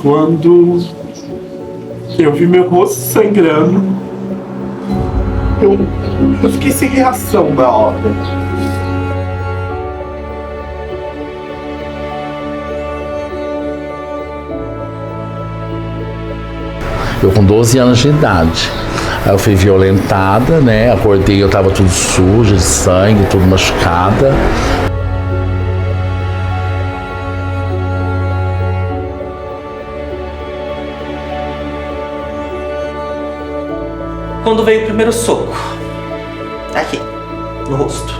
Quando eu vi meu rosto sangrando, eu fiquei sem reação na hora. Eu com 12 anos de idade. Aí eu fui violentada, né? Acordei, eu tava tudo sujo, de sangue, tudo machucada. Quando veio o primeiro soco, aqui, no rosto.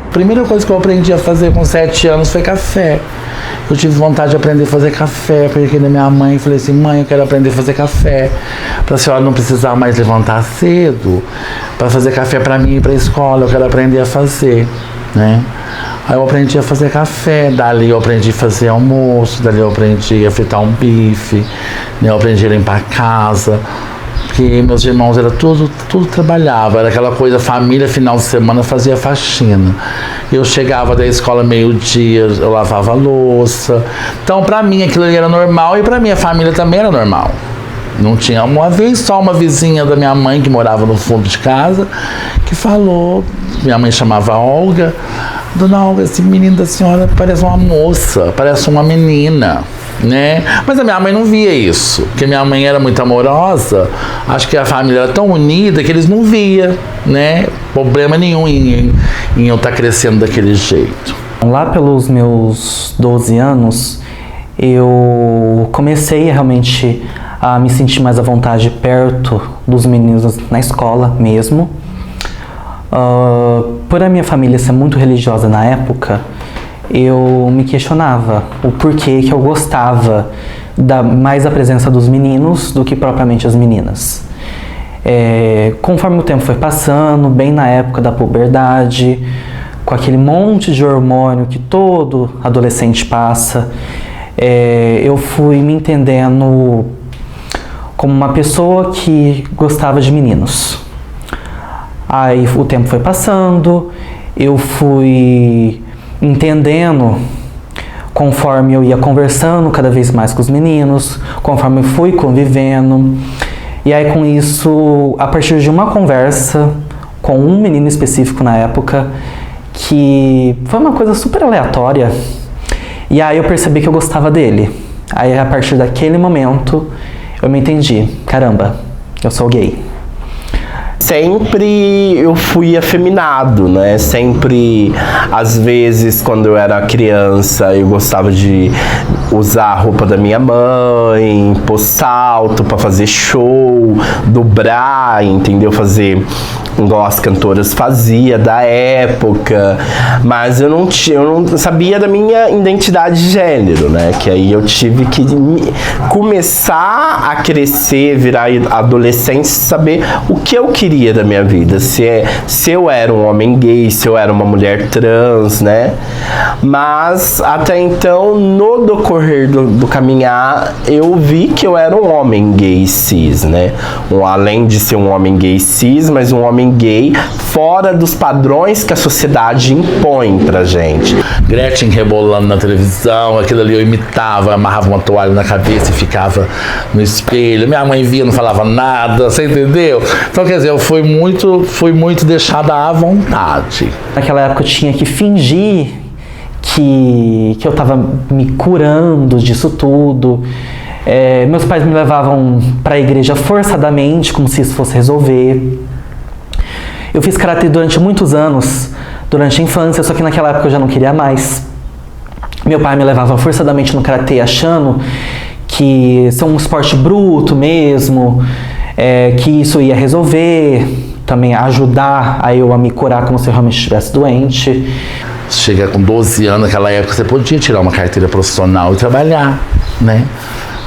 A primeira coisa que eu aprendi a fazer com 7 anos foi café. Eu tive vontade de aprender a fazer café, porque da minha mãe, falei assim, mãe, eu quero aprender a fazer café, para a senhora não precisar mais levantar cedo, para fazer café para mim e para a escola, eu quero aprender a fazer, né? Aí eu aprendi a fazer café, dali eu aprendi a fazer almoço, dali eu aprendi a fritar um bife, né? Eu aprendi a limpar a casa, porque meus irmãos era tudo trabalhava, era aquela coisa, família, final de semana fazia faxina. Eu chegava da escola meio-dia, eu lavava a louça. Então, pra mim, aquilo ali era normal e pra minha família também era normal. Não tinha uma vez só uma vizinha da minha mãe que morava no fundo de casa que falou, minha mãe chamava Olga, Dona Olga, esse menino da senhora parece uma moça, parece uma menina, né? Mas a minha mãe não via isso, porque minha mãe era muito amorosa, acho que a família era tão unida que eles não via, né? Problema nenhum em eu estar crescendo daquele jeito. Lá pelos meus 12 anos, eu comecei realmente a me sentir mais à vontade perto dos meninos na escola mesmo. Por a minha família ser muito religiosa na época, eu me questionava o porquê que eu gostava mais da presença dos meninos do que propriamente as meninas. Conforme o tempo foi passando, bem na época da puberdade, com aquele monte de hormônio que todo adolescente passa, eu fui me entendendo como uma pessoa que gostava de meninos. Aí o tempo foi passando, eu fui entendendo conforme eu ia conversando cada vez mais com os meninos, conforme eu fui convivendo. E aí com isso, a partir de uma conversa com um menino específico na época, que foi uma coisa super aleatória, e aí eu percebi que eu gostava dele. Aí a partir daquele momento, eu me entendi, caramba, eu sou gay. Sempre eu fui afeminado, né? Sempre, às vezes, quando eu era criança, eu gostava de usar a roupa da minha mãe, pôr salto pra fazer show, dobrar, entendeu? Fazer igual as cantoras fazia da época, mas eu não sabia da minha identidade de gênero, né? Que aí eu tive que começar a crescer, virar adolescente, saber o que eu queria da minha vida, se eu era um homem gay, se eu era uma mulher trans, né? Mas até então, no decorrer do caminhar, eu vi que eu era um homem gay cis, né? Além de ser um homem gay cis, mas um homem gay fora dos padrões que a sociedade impõe pra gente. Gretchen rebolando na televisão, aquilo ali eu imitava, amarrava uma toalha na cabeça e ficava no espelho. Minha mãe via, não falava nada, você entendeu? Então, quer dizer, eu fui muito deixada à vontade. Naquela época eu tinha que fingir que eu tava me curando disso tudo. Meus pais me levavam pra igreja forçadamente, como se isso fosse resolver. Eu fiz karatê durante muitos anos, durante a infância, só que naquela época eu já não queria mais. Meu pai me levava forçadamente no karatê achando que isso é um esporte bruto mesmo, que isso ia resolver, também ajudar eu a me curar como se eu realmente estivesse doente. Chega com 12 anos, naquela época você podia tirar uma carteira profissional e trabalhar, né?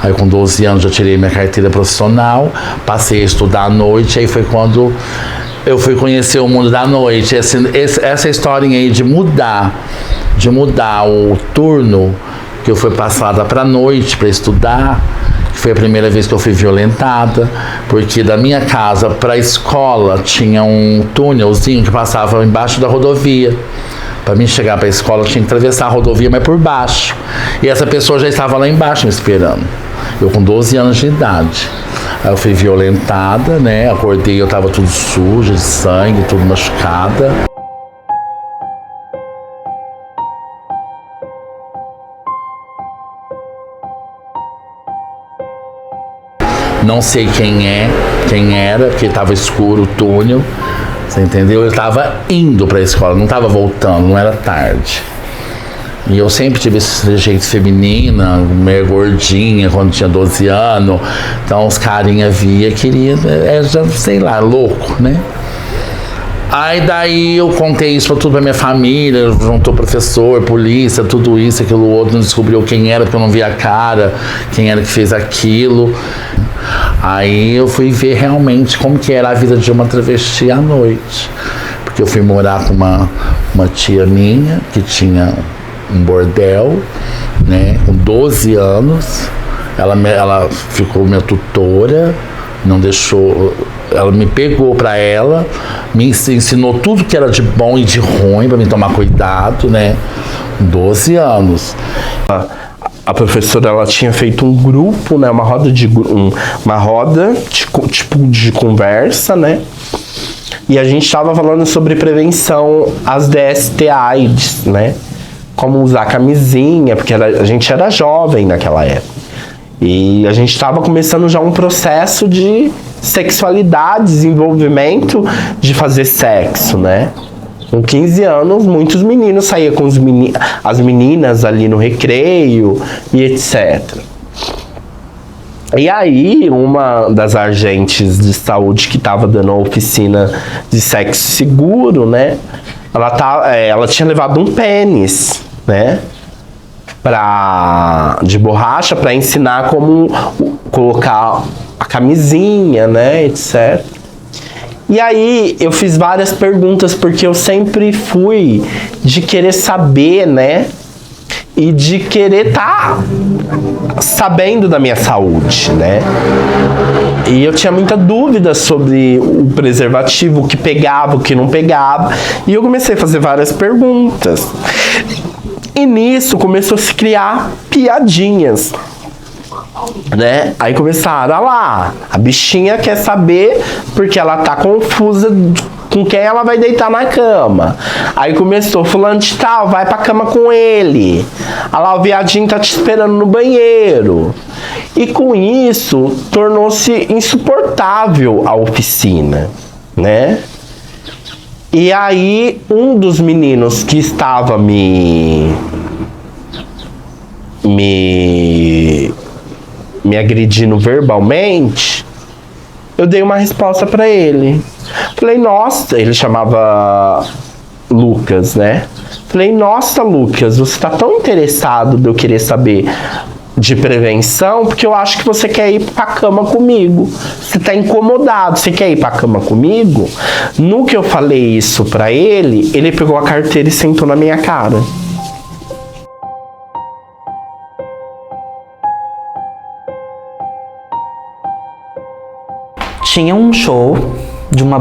Aí com 12 anos já tirei minha carteira profissional, passei a estudar à noite, aí foi quando eu fui conhecer o mundo da noite. Essa historinha aí de mudar o turno, que eu fui passada pra noite para estudar, que foi a primeira vez que eu fui violentada, porque da minha casa pra escola tinha um túnelzinho que passava embaixo da rodovia. Para mim chegar para a escola eu tinha que atravessar a rodovia, mas por baixo. E essa pessoa já estava lá embaixo me esperando. Eu com 12 anos de idade. Aí eu fui violentada, né? Acordei, eu tava tudo suja de sangue, tudo machucada. Não sei quem era, porque estava escuro o túnel. Você entendeu? Eu estava indo para a escola, não estava voltando, não era tarde. E eu sempre tive esse jeito feminina, meio gordinha, quando tinha 12 anos. Então os carinha via, queria, já sei lá, louco, né? Aí daí eu contei isso tudo pra minha família, juntou professor, polícia, tudo isso, aquilo outro, não descobriu quem era, porque eu não via a cara, quem era que fez aquilo. Aí eu fui ver realmente como que era a vida de uma travesti à noite. Porque eu fui morar com uma tia minha, que tinha um bordel, né, com 12 anos. Ela ficou minha tutora, não deixou... Ela me pegou pra ela, me ensinou tudo que era de bom e de ruim, pra me tomar cuidado, né, 12 anos. A professora, ela tinha feito um grupo, né, uma roda de conversa, né, e a gente estava falando sobre prevenção às DST/AIDS, né, como usar camisinha, porque a gente era jovem naquela época, e a gente estava começando já um processo de sexualidade, desenvolvimento de fazer sexo, né. Com 15 anos, muitos meninos saíam com as meninas ali no recreio e etc. E aí, uma das agentes de saúde que estava dando a oficina de sexo seguro, né? Ela tinha levado um pênis, né? De borracha para ensinar como colocar a camisinha, né? Etc. E aí eu fiz várias perguntas, porque eu sempre fui de querer saber, né? E de querer estar sabendo da minha saúde, né? E eu tinha muita dúvida sobre o preservativo, o que pegava, o que não pegava. E eu comecei a fazer várias perguntas. E nisso começou a se criar piadinhas, né? Aí começaram, olha lá, a bichinha quer saber porque ela tá confusa com quem ela vai deitar na cama. Aí começou, fulano de tal, vai pra cama com ele. Olha lá, o viadinho tá te esperando no banheiro. E com isso, tornou-se insuportável a oficina, né? E aí, um dos meninos que estava me agredindo verbalmente, eu dei uma resposta pra ele. Falei, nossa, ele chamava Lucas, né? Falei, nossa, Lucas, você tá tão interessado de eu querer saber de prevenção, porque eu acho que você quer ir pra cama comigo. Você tá incomodado, você quer ir pra cama comigo? No que eu falei isso pra ele, ele pegou a carteira e sentou na minha cara. Tinha um show de uma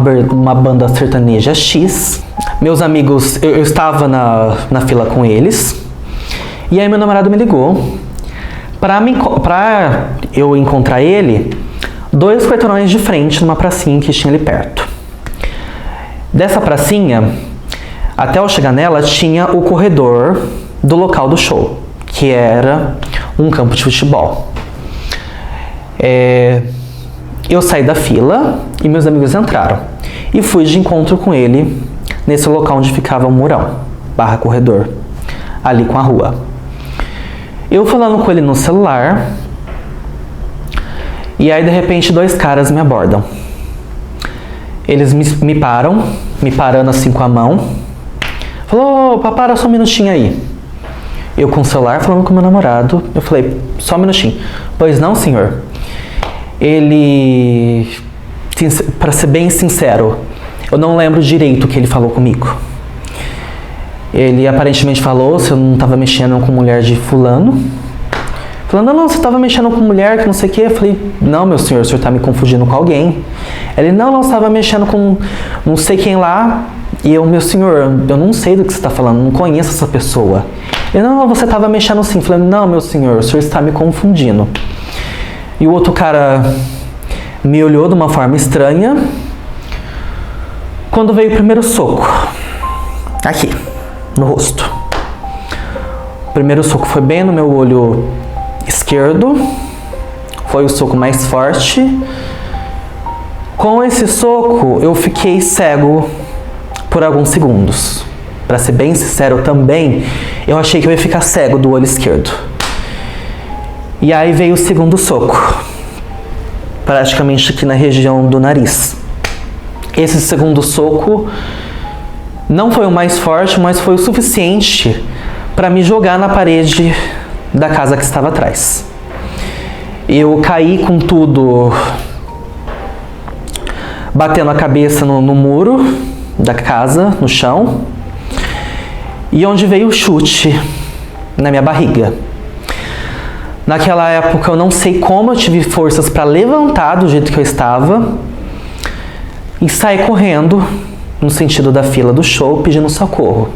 banda sertaneja X. Meus amigos, eu estava na fila com eles. E aí meu namorado me ligou pra eu encontrar ele 2 quarteirões de frente numa pracinha que tinha ali perto. Dessa pracinha, até eu chegar nela, tinha o corredor do local do show, que era um campo de futebol. Eu saí da fila e meus amigos entraram. E fui de encontro com ele nesse local onde ficava o murão, / corredor, ali com a rua. Eu falando com ele no celular, e aí de repente 2 caras me abordam. Eles me param, me parando assim com a mão. Falou, opa, para só um minutinho aí. Eu com o celular falando com meu namorado, eu falei, só um minutinho. Pois não, senhor? Ele, para ser bem sincero, Eu não lembro direito o que ele falou comigo. Ele aparentemente falou se eu não estava mexendo com mulher de fulano. Falando, não, você estava mexendo com mulher que não sei o que. Eu falei, não, meu senhor, o senhor está me confundindo com alguém. Ele, não, você estava mexendo com não sei quem lá. E eu, meu senhor, eu não sei do que você está falando, não conheço essa pessoa. Ele, não, você estava mexendo sim. Eu falei, não, meu senhor, o senhor está me confundindo. E o outro cara me olhou de uma forma estranha. Quando veio o primeiro soco, aqui, no rosto. O primeiro soco foi bem no meu olho esquerdo. Foi o soco mais forte. Com esse soco, eu fiquei cego por alguns segundos. Para ser bem sincero também, eu achei que eu ia ficar cego do olho esquerdo. E aí veio o segundo soco, praticamente aqui na região do nariz. Esse segundo soco não foi o mais forte, mas foi o suficiente para me jogar na parede da casa que estava atrás. Eu caí com tudo, batendo a cabeça no muro da casa, no chão, e onde veio o chute na minha barriga. Naquela época eu não sei como eu tive forças para levantar do jeito que eu estava e sair correndo no sentido da fila do show pedindo socorro.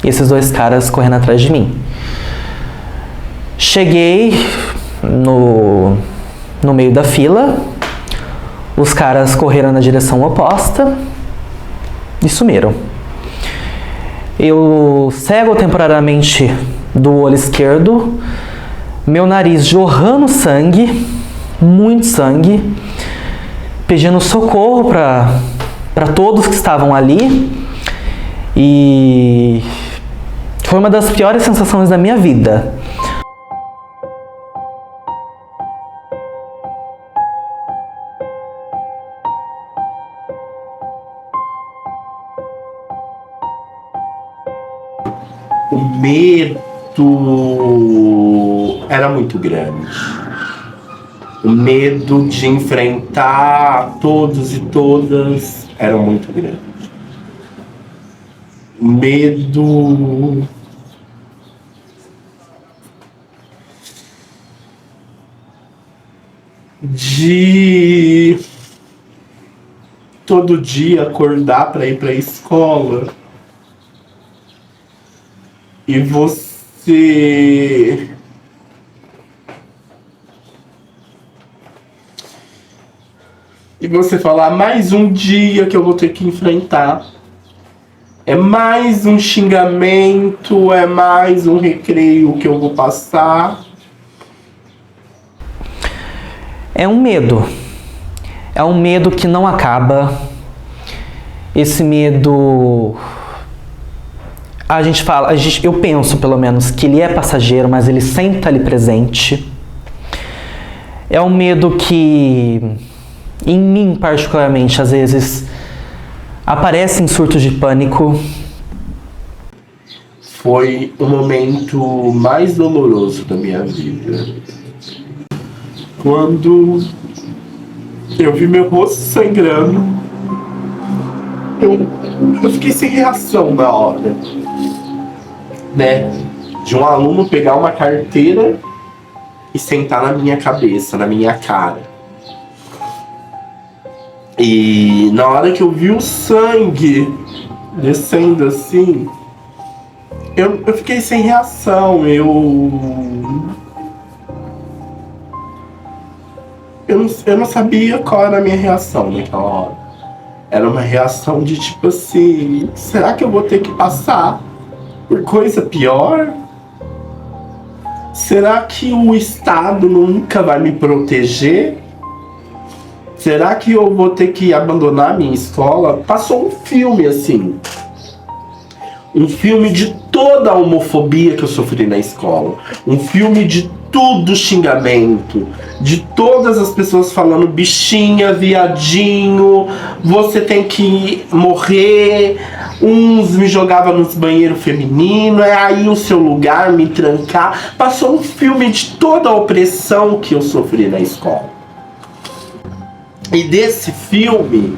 E esses dois caras correndo atrás de mim. Cheguei no meio da fila, os caras correram na direção oposta e sumiram. Eu cego temporariamente do olho esquerdo, meu nariz jorrando sangue, muito sangue, pedindo socorro para todos que estavam ali. E foi uma das piores sensações da minha vida. O medo era muito grande. O medo de enfrentar todos e todas era muito grande. O medo de todo dia acordar para ir para a escola e você falar, mais um dia que eu vou ter que enfrentar, é mais um xingamento, é mais um recreio que eu vou passar. É um medo que não acaba. Esse medo, eu penso pelo menos que ele é passageiro, mas ele sempre está ali presente. É um medo que, em mim particularmente, às vezes aparece em surtos de pânico. Foi o momento mais doloroso da minha vida. Quando eu vi meu rosto sangrando, eu fiquei sem reação na hora, né? De um aluno pegar uma carteira e sentar na minha cabeça, na minha cara. E na hora que eu vi o sangue descendo assim, eu fiquei sem reação. Eu não sabia qual era a minha reação naquela hora. Era uma reação de tipo assim, será que eu vou ter que passar por coisa pior? Será que o Estado nunca vai me proteger? Será que eu vou ter que abandonar a minha escola? Passou um filme assim. Um filme de toda a homofobia que eu sofri na escola. Um filme de tudo xingamento. De todas as pessoas falando bichinha, viadinho, você tem que morrer. Uns me jogavam nos banheiros femininos, é aí o seu lugar, me trancar. Passou um filme de toda a opressão que eu sofri na escola. E desse filme,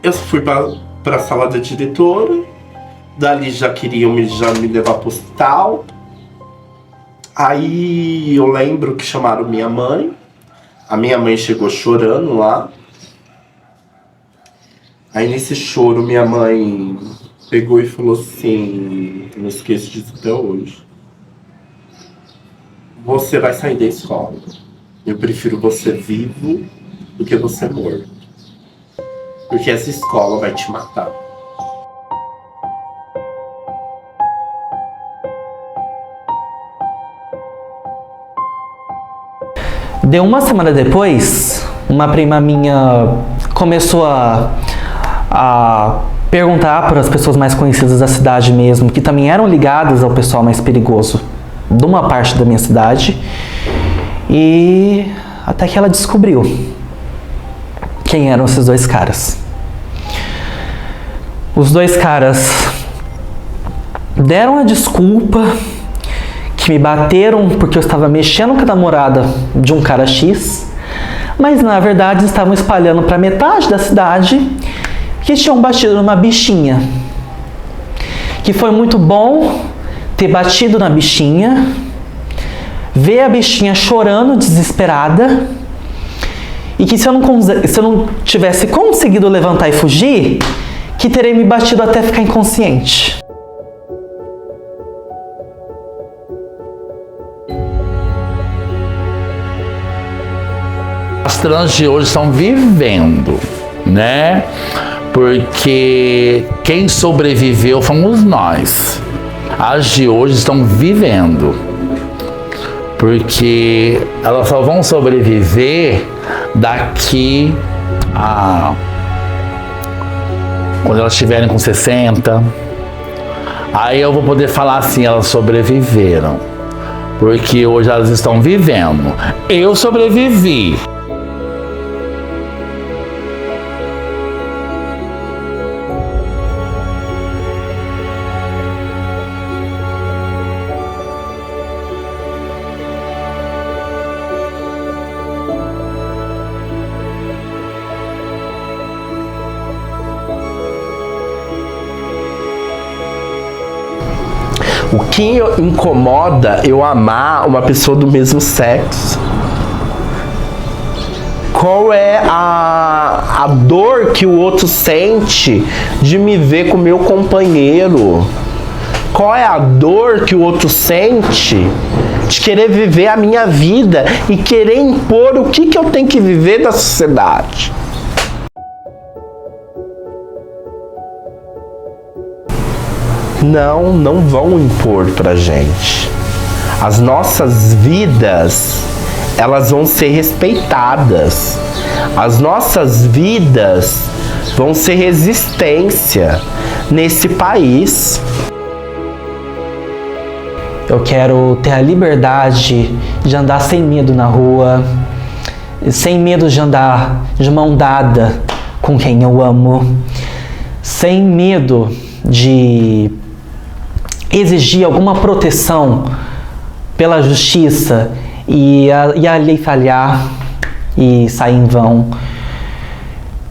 eu fui pra sala da diretora, dali já queriam já me levar pro hospital. Aí eu lembro que chamaram minha mãe. A minha mãe chegou chorando lá. Aí nesse choro minha mãe pegou e falou assim, não esqueço disso até hoje: você vai sair da escola. Eu prefiro você vivo do que você morto. Porque essa escola vai te matar. Deu uma semana depois, uma prima minha começou a perguntar para as pessoas mais conhecidas da cidade mesmo, que também eram ligadas ao pessoal mais perigoso de uma parte da minha cidade, e até que ela descobriu quem eram esses dois caras. Os dois caras deram a desculpa que me bateram porque eu estava mexendo com a namorada de um cara X, mas na verdade estavam espalhando para metade da cidade que tinham batido numa bichinha. Que foi muito bom ter batido na bichinha, ver a bichinha chorando, desesperada, e que se eu não tivesse conseguido levantar e fugir, que teria me batido até ficar inconsciente. As trans de hoje estão vivendo, né? Porque quem sobreviveu fomos nós. As de hoje estão vivendo. Porque elas só vão sobreviver daqui a... quando elas estiverem com 60. Aí eu vou poder falar assim, elas sobreviveram. Porque hoje elas estão vivendo. Eu sobrevivi. O que incomoda eu amar uma pessoa do mesmo sexo? Qual é a dor que o outro sente de me ver com meu companheiro? Qual é a dor que o outro sente de querer viver a minha vida e querer impor o que eu tenho que viver da sociedade? Não vão impor pra gente. As nossas vidas, elas vão ser respeitadas. As nossas vidas vão ser resistência nesse país. Eu quero ter a liberdade de andar sem medo na rua, sem medo de andar de mão dada com quem eu amo, sem medo de exigir alguma proteção pela justiça e a lei falhar e sair em vão.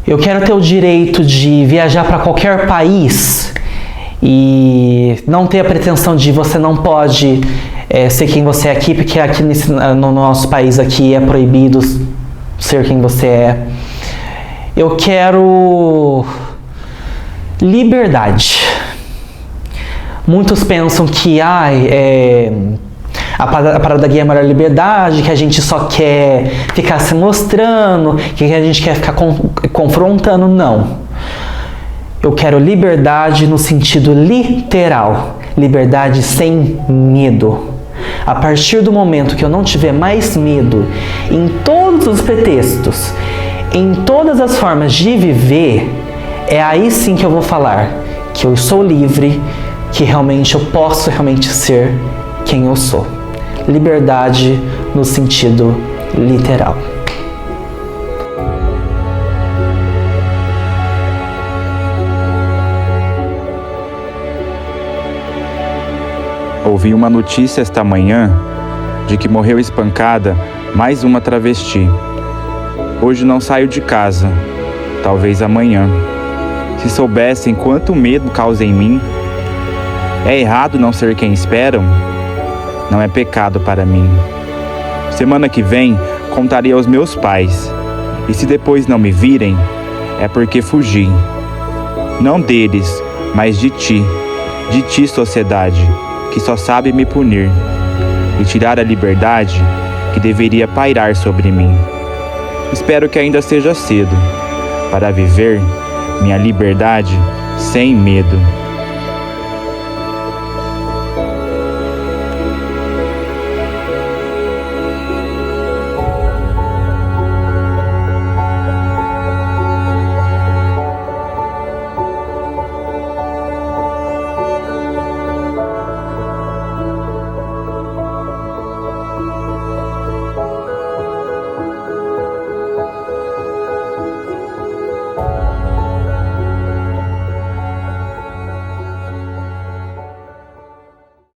Eu quero ter o direito de viajar para qualquer país e não ter a pretensão de você não pode ser quem você é aqui, porque aqui no nosso país aqui é proibido ser quem você é. Eu quero liberdade. Muitos pensam que a parada gay é a maior liberdade, que a gente só quer ficar se mostrando, que a gente quer ficar confrontando. Não. Eu quero liberdade no sentido literal. Liberdade sem medo. A partir do momento que eu não tiver mais medo em todos os pretextos, em todas as formas de viver, é aí sim que eu vou falar que eu sou livre, que realmente eu posso realmente ser quem eu sou. Liberdade no sentido literal. Ouvi uma notícia esta manhã de que morreu espancada mais uma travesti. Hoje não saio de casa, talvez amanhã. Se soubessem quanto medo causa em mim. É errado não ser quem esperam? Não é pecado para mim. Semana que vem, contarei aos meus pais. E se depois não me virem, é porque fugi. Não deles, mas de ti. De ti, sociedade, que só sabe me punir. E tirar a liberdade que deveria pairar sobre mim. Espero que ainda seja cedo, para viver minha liberdade sem medo.